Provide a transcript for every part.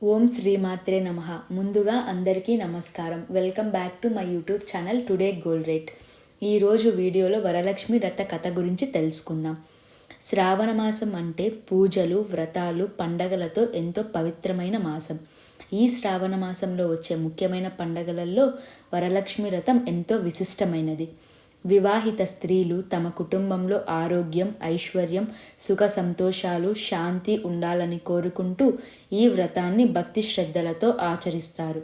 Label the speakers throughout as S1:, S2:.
S1: ఓం శ్రీమాత్రే నమః. ముందుగా అందరికీ నమస్కారం. Welcome back to my YouTube channel today gold rate. ఈరోజు వీడియోలో వరలక్ష్మి వ్రత కథ గురించి తెలుసుకుందాం. శ్రావణ మాసం అంటే పూజలు, వ్రతాలు, పండగలతో ఎంతో పవిత్రమైన మాసం. ఈ శ్రావణ మాసంలో వచ్చే ముఖ్యమైన పండగలలో వరలక్ష్మి వ్రతం ఎంతో విశిష్టమైనది. వివాహిత స్త్రీలు తమ కుటుంబంలో ఆరోగ్యం, ఐశ్వర్యం, సుఖ సంతోషాలు, శాంతి ఉండాలని కోరుకుంటూ ఈ వ్రతాన్ని భక్తి శ్రద్ధలతో ఆచరిస్తారు.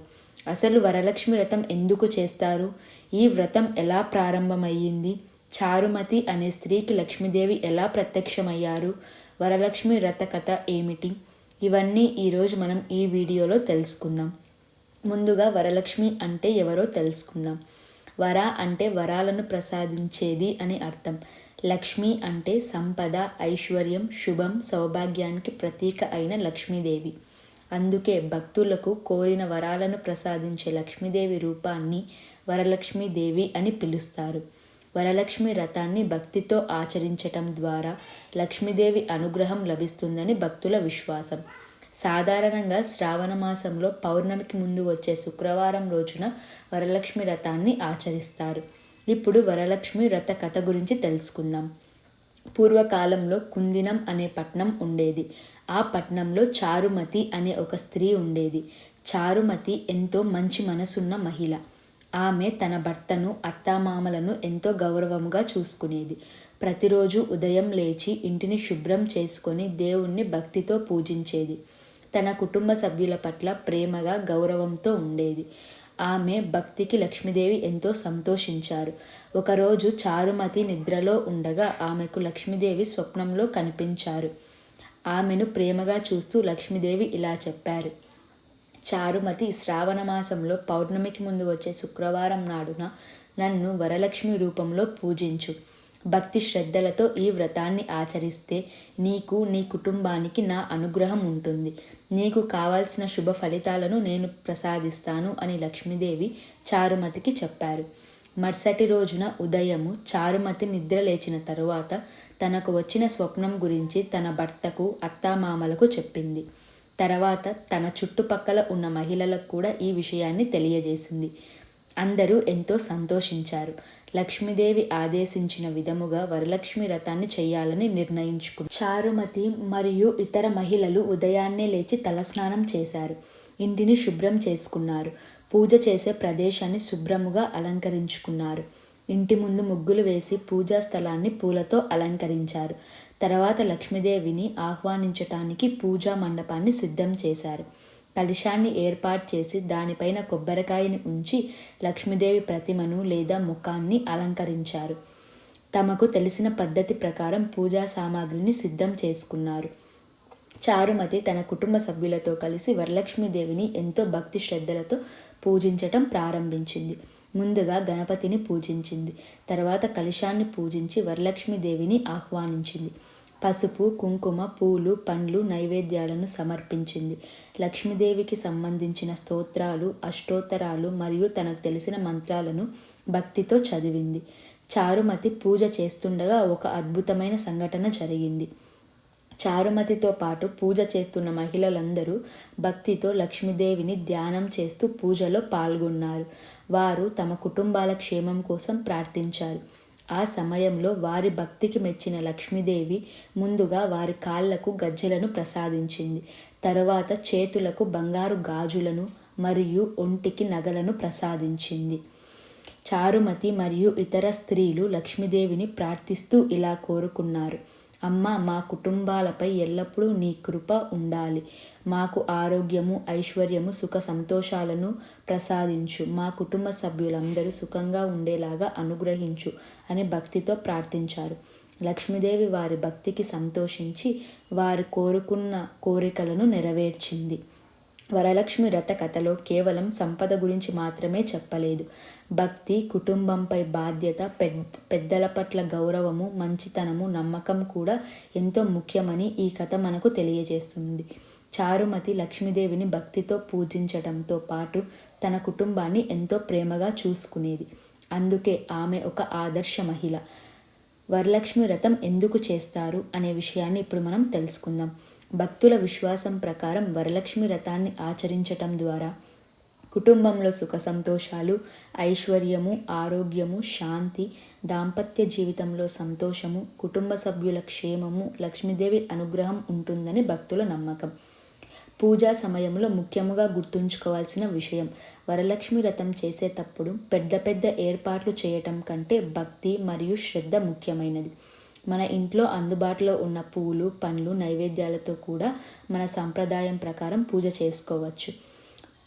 S1: అసలు వరలక్ష్మి వ్రతం ఎందుకు చేస్తారు? ఈ వ్రతం ఎలా ప్రారంభమయ్యింది? చారుమతి అనే స్త్రీకి లక్ష్మీదేవి ఎలా ప్రత్యక్షమయ్యారు? వరలక్ష్మి వ్రత కథ ఏమిటి? ఇవన్నీ ఈరోజు మనం ఈ వీడియోలో తెలుసుకుందాం. ముందుగా వరలక్ష్మి అంటే ఎవరో తెలుసుకుందాం. వర అంటే వరాలను ప్రసాదించేది అని అర్థం. లక్ష్మి అంటే సంపద, ఐశ్వర్యం, శుభం, సౌభాగ్యానికి ప్రతీక అయిన లక్ష్మీదేవి. అందుకే భక్తులకు కోరిన వరాలను ప్రసాదించే లక్ష్మీదేవి రూపాన్ని వరలక్ష్మీదేవి అని పిలుస్తారు. వరలక్ష్మి వ్రతాన్ని భక్తితో ఆచరించటం ద్వారా లక్ష్మీదేవి అనుగ్రహం లభిస్తుందని భక్తుల విశ్వాసం. సాధారణంగా శ్రావణ మాసంలో పౌర్ణమికి ముందు వచ్చే శుక్రవారం రోజున వరలక్ష్మి వ్రతాన్ని ఆచరిస్తారు. ఇప్పుడు వరలక్ష్మి వ్రత కథ గురించి తెలుసుకుందాం. పూర్వకాలంలో కుందినం అనే పట్నం ఉండేది. ఆ పట్నంలో చారుమతి అనే ఒక స్త్రీ ఉండేది. చారుమతి ఎంతో మంచి మనసున్న మహిళ. ఆమె తన భర్తను, అత్తామామలను ఎంతో గౌరవముగా చూసుకునేది. ప్రతిరోజు ఉదయం లేచి ఇంటిని శుభ్రం చేసుకొని దేవుణ్ణి భక్తితో పూజించేది. తన కుటుంబ సభ్యుల పట్ల ప్రేమగా, గౌరవంతో ఉండేది. ఆమె భక్తికి లక్ష్మీదేవి ఎంతో సంతోషించారు. ఒకరోజు చారుమతి నిద్రలో ఉండగా ఆమెకు లక్ష్మీదేవి స్వప్నంలో కనిపించారు. ఆమెను ప్రేమగా చూస్తూ లక్ష్మీదేవి ఇలా చెప్పారు: చారుమతి, శ్రావణ మాసంలో పౌర్ణమికి ముందు వచ్చే శుక్రవారం నాడున నన్ను వరలక్ష్మి రూపంలో పూజించు. భక్తి శ్రద్ధలతో ఈ వ్రతాన్ని ఆచరిస్తే నీకు, నీ కుటుంబానికి నా అనుగ్రహం ఉంటుంది. నీకు కావాల్సిన శుభ ఫలితాలను నేను ప్రసాదిస్తాను అని లక్ష్మీదేవి చారుమతికి చెప్పారు. మరుసటి రోజున ఉదయము చారుమతి నిద్ర లేచిన తరువాత తనకు వచ్చిన స్వప్నం గురించి తన భర్తకు, అత్తామామలకు చెప్పింది. తర్వాత తన చుట్టుపక్కల ఉన్న మహిళలకు కూడా ఈ విషయాన్ని తెలియజేసింది. అందరూ ఎంతో సంతోషించారు. లక్ష్మీదేవి ఆదేశించిన విధముగా వరలక్ష్మి వ్రతాన్ని చేయాలని నిర్ణయించుకున్నారు. చారుమతి మరియు ఇతర మహిళలు ఉదయాన్నే లేచి తలస్నానం చేశారు. ఇంటిని శుభ్రం చేసుకున్నారు. పూజ చేసే ప్రదేశాన్ని శుభ్రముగా అలంకరించుకున్నారు. ఇంటి ముందు ముగ్గులు వేసి పూజా స్థలాన్ని పూలతో అలంకరించారు. తర్వాత లక్ష్మీదేవిని ఆహ్వానించటానికి పూజా మండపాన్ని సిద్ధం చేశారు. కలశాన్ని ఏర్పాటు చేసి దానిపైన కొబ్బరికాయని ఉంచి లక్ష్మీదేవి ప్రతిమను లేదా ముఖాన్ని అలంకరించారు. తమకు తెలిసిన పద్ధతి ప్రకారం పూజా సామాగ్రిని సిద్ధం చేసుకున్నారు. చారుమతి తన కుటుంబ సభ్యులతో కలిసి వరలక్ష్మీదేవిని ఎంతో భక్తి శ్రద్ధలతో పూజించటం ప్రారంభించింది. ముందుగా గణపతిని పూజించింది. తర్వాత కలశాన్ని పూజించి వరలక్ష్మీదేవిని ఆహ్వానించింది. పసుపు, కుంకుమ, పూలు, పండ్లు, నైవేద్యాలను సమర్పించింది. లక్ష్మీదేవికి సంబంధించిన స్తోత్రాలు, అష్టోత్తరాలు మరియు తనకు తెలిసిన మంత్రాలను భక్తితో చదివింది. చారుమతి పూజ చేస్తుండగా ఒక అద్భుతమైన సంఘటన జరిగింది. చారుమతితో పాటు పూజ చేస్తున్న మహిళలందరూ భక్తితో లక్ష్మీదేవిని ధ్యానం చేస్తూ పూజలో పాల్గొన్నారు. వారు తమ కుటుంబాల క్షేమం కోసం ప్రార్థించారు. ఆ సమయంలో వారి భక్తికి మెచ్చిన లక్ష్మీదేవి ముందుగా వారి కాళ్లకు గజ్జెలను ప్రసాదించింది. తరువాత చేతులకు బంగారు గాజులను మరియు ఒంటికి నగలను ప్రసాదించింది. చారుమతి మరియు ఇతర స్త్రీలు లక్ష్మీదేవిని ప్రార్థిస్తూ ఇలా కోరుకున్నారు: అమ్మ, మా కుటుంబాలపై ఎల్లప్పుడూ నీ కృప ఉండాలి. మాకు ఆరోగ్యము, ఐశ్వర్యము, సుఖ సంతోషాలను ప్రసాదించు. మా కుటుంబ సభ్యులందరూ సుఖంగా ఉండేలాగా అనుగ్రహించు అని భక్తితో ప్రార్థించారు. లక్ష్మీదేవి వారి భక్తికి సంతోషించి వారు కోరుకున్న కోరికలను నెరవేర్చింది. వరలక్ష్మి వ్రత కథలో కేవలం సంపద గురించి మాత్రమే చెప్పలేదు. భక్తి, కుటుంబంపై బాధ్యత, పెద్దల పట్ల గౌరవము, మంచితనము, నమ్మకం కూడా ఎంతో ముఖ్యమని ఈ కథ మనకు తెలియజేస్తుంది. చారుమతి లక్ష్మీదేవిని భక్తితో పూజించడంతో పాటు తన కుటుంబాన్ని ఎంతో ప్రేమగా చూసుకునేది. అందుకే ఆమె ఒక ఆదర్శ మహిళ. వరలక్ష్మి వ్రతం ఎందుకు చేస్తారు అనే విషయాన్ని ఇప్పుడు మనం తెలుసుకుందాం. భక్తుల విశ్వాసం ప్రకారం వరలక్ష్మి వ్రతాన్ని ఆచరించటం ద్వారా కుటుంబంలో సుఖ సంతోషాలు, ఐశ్వర్యము, ఆరోగ్యము, శాంతి, దాంపత్య జీవితంలో సంతోషము, కుటుంబ సభ్యుల క్షేమము, లక్ష్మీదేవి అనుగ్రహం ఉంటుందని భక్తుల నమ్మకం. పూజా సమయంలో ముఖ్యముగా గుర్తుంచుకోవాల్సిన విషయం, వరలక్ష్మి వ్రతం చేసేటప్పుడు పెద్ద పెద్ద ఏర్పాట్లు చేయటం కంటే భక్తి మరియు శ్రద్ధ ముఖ్యమైనది. మన ఇంట్లో అందుబాటులో ఉన్న పూలు, పండ్లు, నైవేద్యాలతో కూడా మన సంప్రదాయం ప్రకారం పూజ చేసుకోవచ్చు.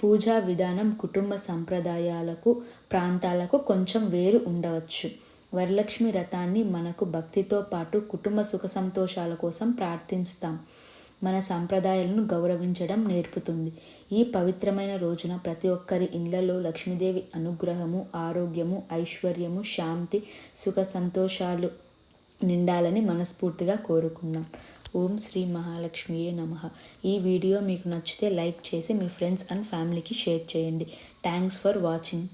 S1: పూజా విధానం కుటుంబ సంప్రదాయాలకు, ప్రాంతాలకు కొంచెం వేరు ఉండవచ్చు. వరలక్ష్మి వ్రతాన్ని మనకు భక్తితో పాటు కుటుంబ సుఖ సంతోషాల కోసం ప్రార్థిస్తాం. మన సంప్రదాయాలను గౌరవించడం నేర్పుతుంది. ఈ పవిత్రమైన రోజున ప్రతి ఒక్కరి ఇళ్లలో లక్ష్మీదేవి అనుగ్రహము, ఆరోగ్యము, ఐశ్వర్యము, శాంతి, సుఖ సంతోషాలు నిండాలని మనస్ఫూర్తిగా కోరుకుందాం. ఓం శ్రీ మహాలక్ష్మియే నమః. ఈ వీడియో మీకు నచ్చితే లైక్ చేసి మీ ఫ్రెండ్స్ అండ్ ఫ్యామిలీకి షేర్ చేయండి. Thanks for watching.